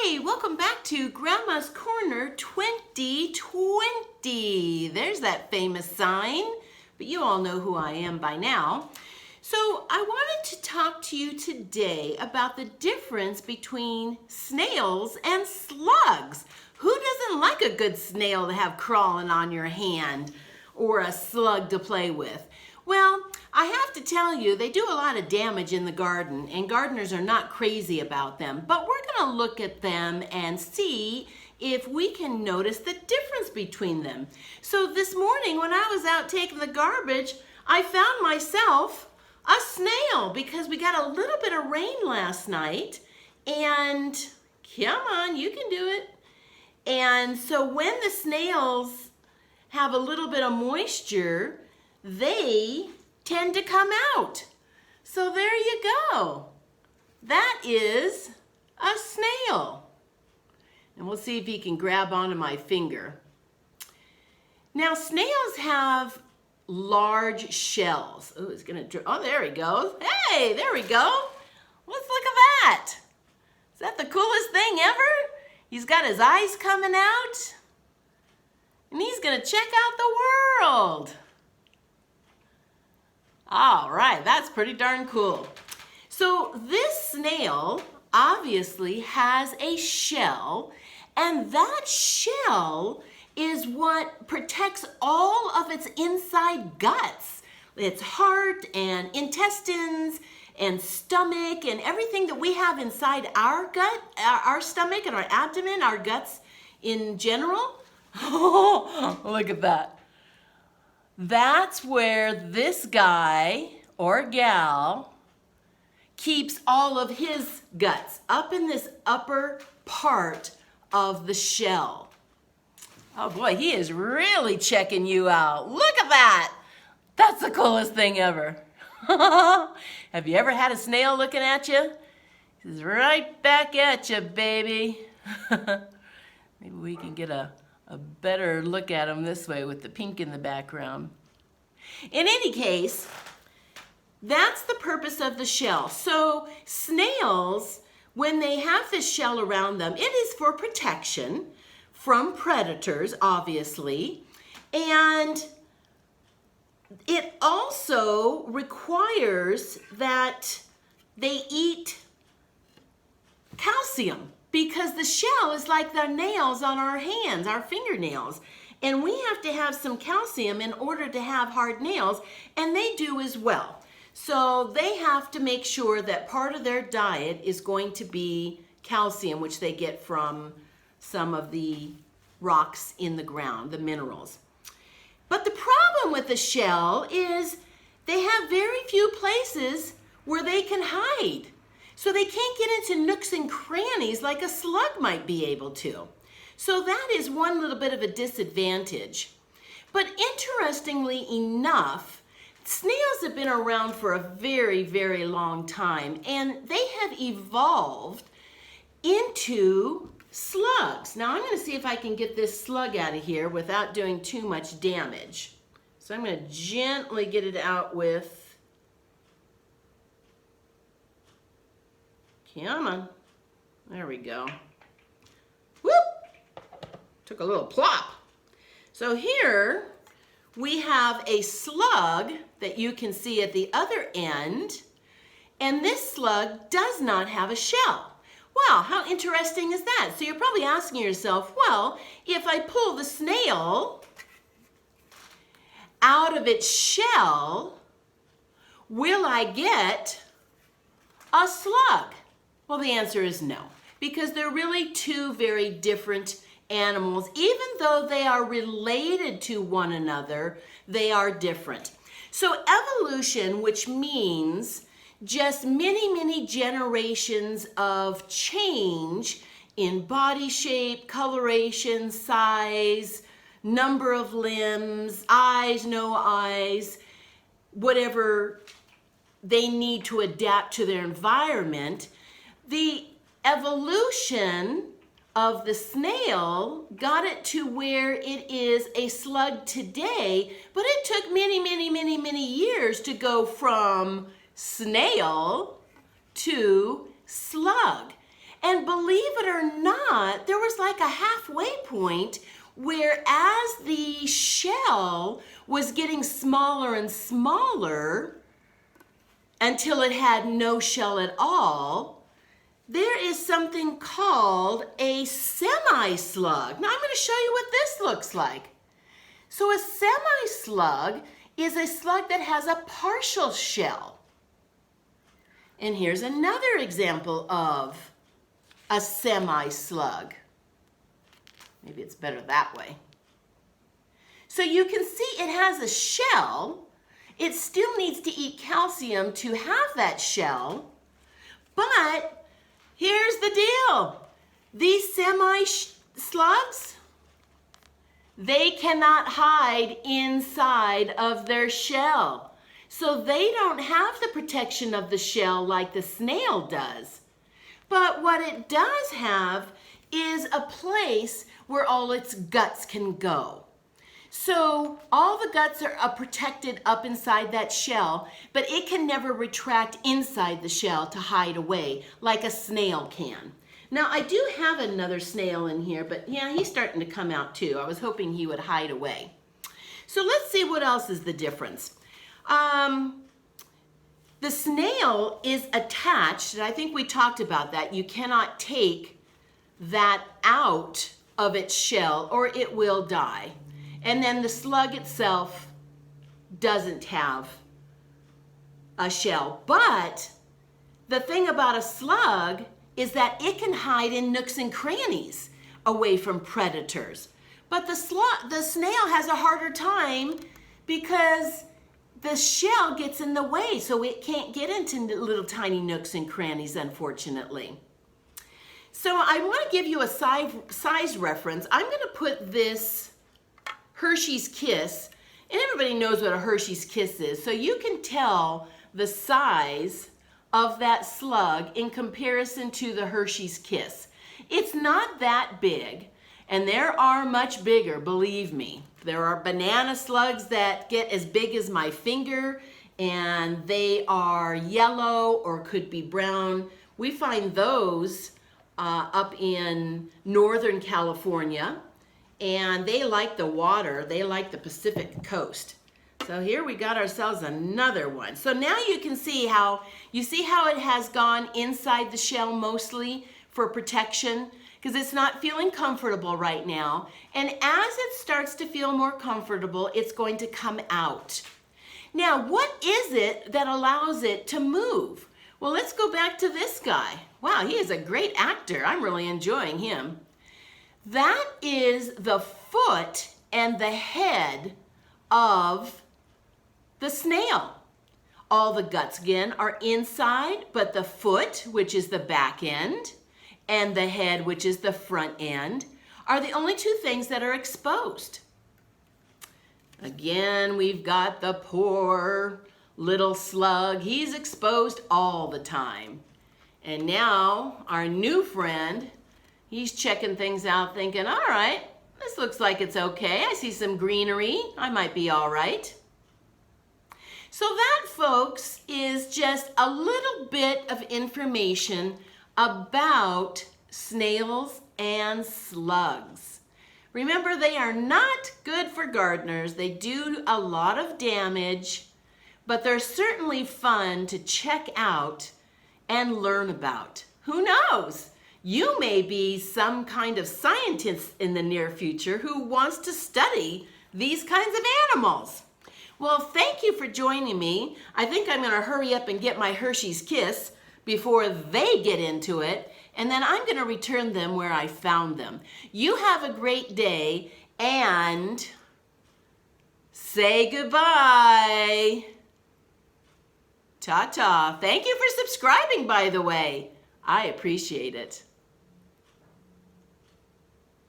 Hey, welcome back to Grandma's Corner 2020. There's that famous sign, but you all know who I am by now. So I wanted to talk to you today about the difference between snails and slugs. Who doesn't like a good snail to have crawling on your hand or a slug to play with? Well, I have to tell you, they do a lot of damage in the garden, and gardeners are not crazy about them. But we're going to look at them and see if we can notice the difference between them. So this morning when I was out taking the garbage, I found myself a snail because we got a little bit of rain last night. And come on, you can do it. And so when the snails have a little bit of moisture, they tend to come out. So there you go. That is a snail. And we'll see if he can grab onto my finger. Now snails have large shells. Oh, it's gonna drip. Oh, there he goes. Hey, there we go. Let's look at that. Is that the coolest thing ever? He's got his eyes coming out. And he's gonna check out the world. All right, that's pretty darn cool. So this snail obviously has a shell, and that shell is what protects all of its inside guts. Its heart and intestines and stomach and everything that we have inside our gut, our stomach and our abdomen, our guts in general. Oh, look at that. That's where this guy or gal keeps all of his guts, up in this upper part of the shell. Oh boy, he is really checking you out. Look at that. That's the coolest thing ever. Have you ever had a snail looking at you? He's right back at you, baby. Maybe we can get a better look at him this way with the pink in the background. In any case, that's the purpose of the shell. So snails, when they have this shell around them, it is for protection from predators, obviously, and it also requires that they eat calcium, because the shell is like the nails on our hands, our fingernails. And we have to have some calcium in order to have hard nails, and they do as well. So they have to make sure that part of their diet is going to be calcium, which they get from some of the rocks in the ground, the minerals. But the problem with the shell is they have very few places where they can hide. So they can't get into nooks and crannies like a slug might be able to. So that is one little bit of a disadvantage. But interestingly enough, snails have been around for a very, very long time, and they have evolved into slugs. Now I'm going to see if I can get this slug out of here without doing too much damage. So I'm going to gently get it out with, come on, there we go. Whoop! Took a little plop. So here we have a slug that you can see at the other end, and this slug does not have a shell. Wow, how interesting is that? So you're probably asking yourself, well, if I pull the snail out of its shell, will I get a slug? Well, the answer is no, because they're really two very different animals. Even though they are related to one another, they are different. So evolution, which means just many, many generations of change in body shape, coloration, size, number of limbs, eyes, no eyes, whatever they need to adapt to their environment. The evolution of the snail got it to where it is a slug today, but it took many, many, many, many years to go from snail to slug. And believe it or not, there was like a halfway point where as the shell was getting smaller and smaller until it had no shell at all, there is something called a semi-slug. Now I'm going to show you what this looks like. So a semi-slug is a slug that has a partial shell. And here's another example of a semi-slug. Maybe it's better that way. So you can see it has a shell. It still needs to eat calcium to have that shell. But here's the deal. These semi-slugs, they cannot hide inside of their shell. So they don't have the protection of the shell like the snail does. But what it does have is a place where all its guts can go. So all the guts are protected up inside that shell, but it can never retract inside the shell to hide away like a snail can. Now I do have another snail in here, but yeah, he's starting to come out too. I was hoping he would hide away. So let's see what else is the difference. The snail is attached, and I think we talked about that. You cannot take that out of its shell or it will die. And then the slug itself doesn't have a shell. But the thing about a slug is that it can hide in nooks and crannies away from predators. But the snail has a harder time because the shell gets in the way, so it can't get into little tiny nooks and crannies, unfortunately. So I want to give you a size reference. I'm going to put this Hershey's Kiss, and everybody knows what a Hershey's Kiss is, so you can tell the size of that slug in comparison to the Hershey's Kiss. It's not that big, and there are much bigger, believe me. There are banana slugs that get as big as my finger, and they are yellow or could be brown. We find those up in Northern California, and they like the water. They like the Pacific coast. So here we got ourselves another one. So now you can see how it has gone inside the shell mostly for protection, because it's not feeling comfortable right now. And as it starts to feel more comfortable, it's going to come out. Now, what is it that allows it to move? Well, let's go back to this guy. Wow, he is a great actor. I'm really enjoying him. That is the foot and the head of the snail. All the guts, again, are inside, but the foot, which is the back end, and the head, which is the front end, are the only two things that are exposed. Again, we've got the poor little slug. He's exposed all the time. And now our new friend, he's checking things out thinking, all right, this looks like it's okay. I see some greenery. I might be all right. So that, folks, is just a little bit of information about snails and slugs. Remember, they are not good for gardeners. They do a lot of damage, but they're certainly fun to check out and learn about. Who knows? You may be some kind of scientist in the near future who wants to study these kinds of animals. Well, thank you for joining me. I think I'm going to hurry up and get my Hershey's Kiss before they get into it, and then I'm going to return them where I found them. You have a great day, and say goodbye. Ta-ta. Thank you for subscribing, by the way. I appreciate it.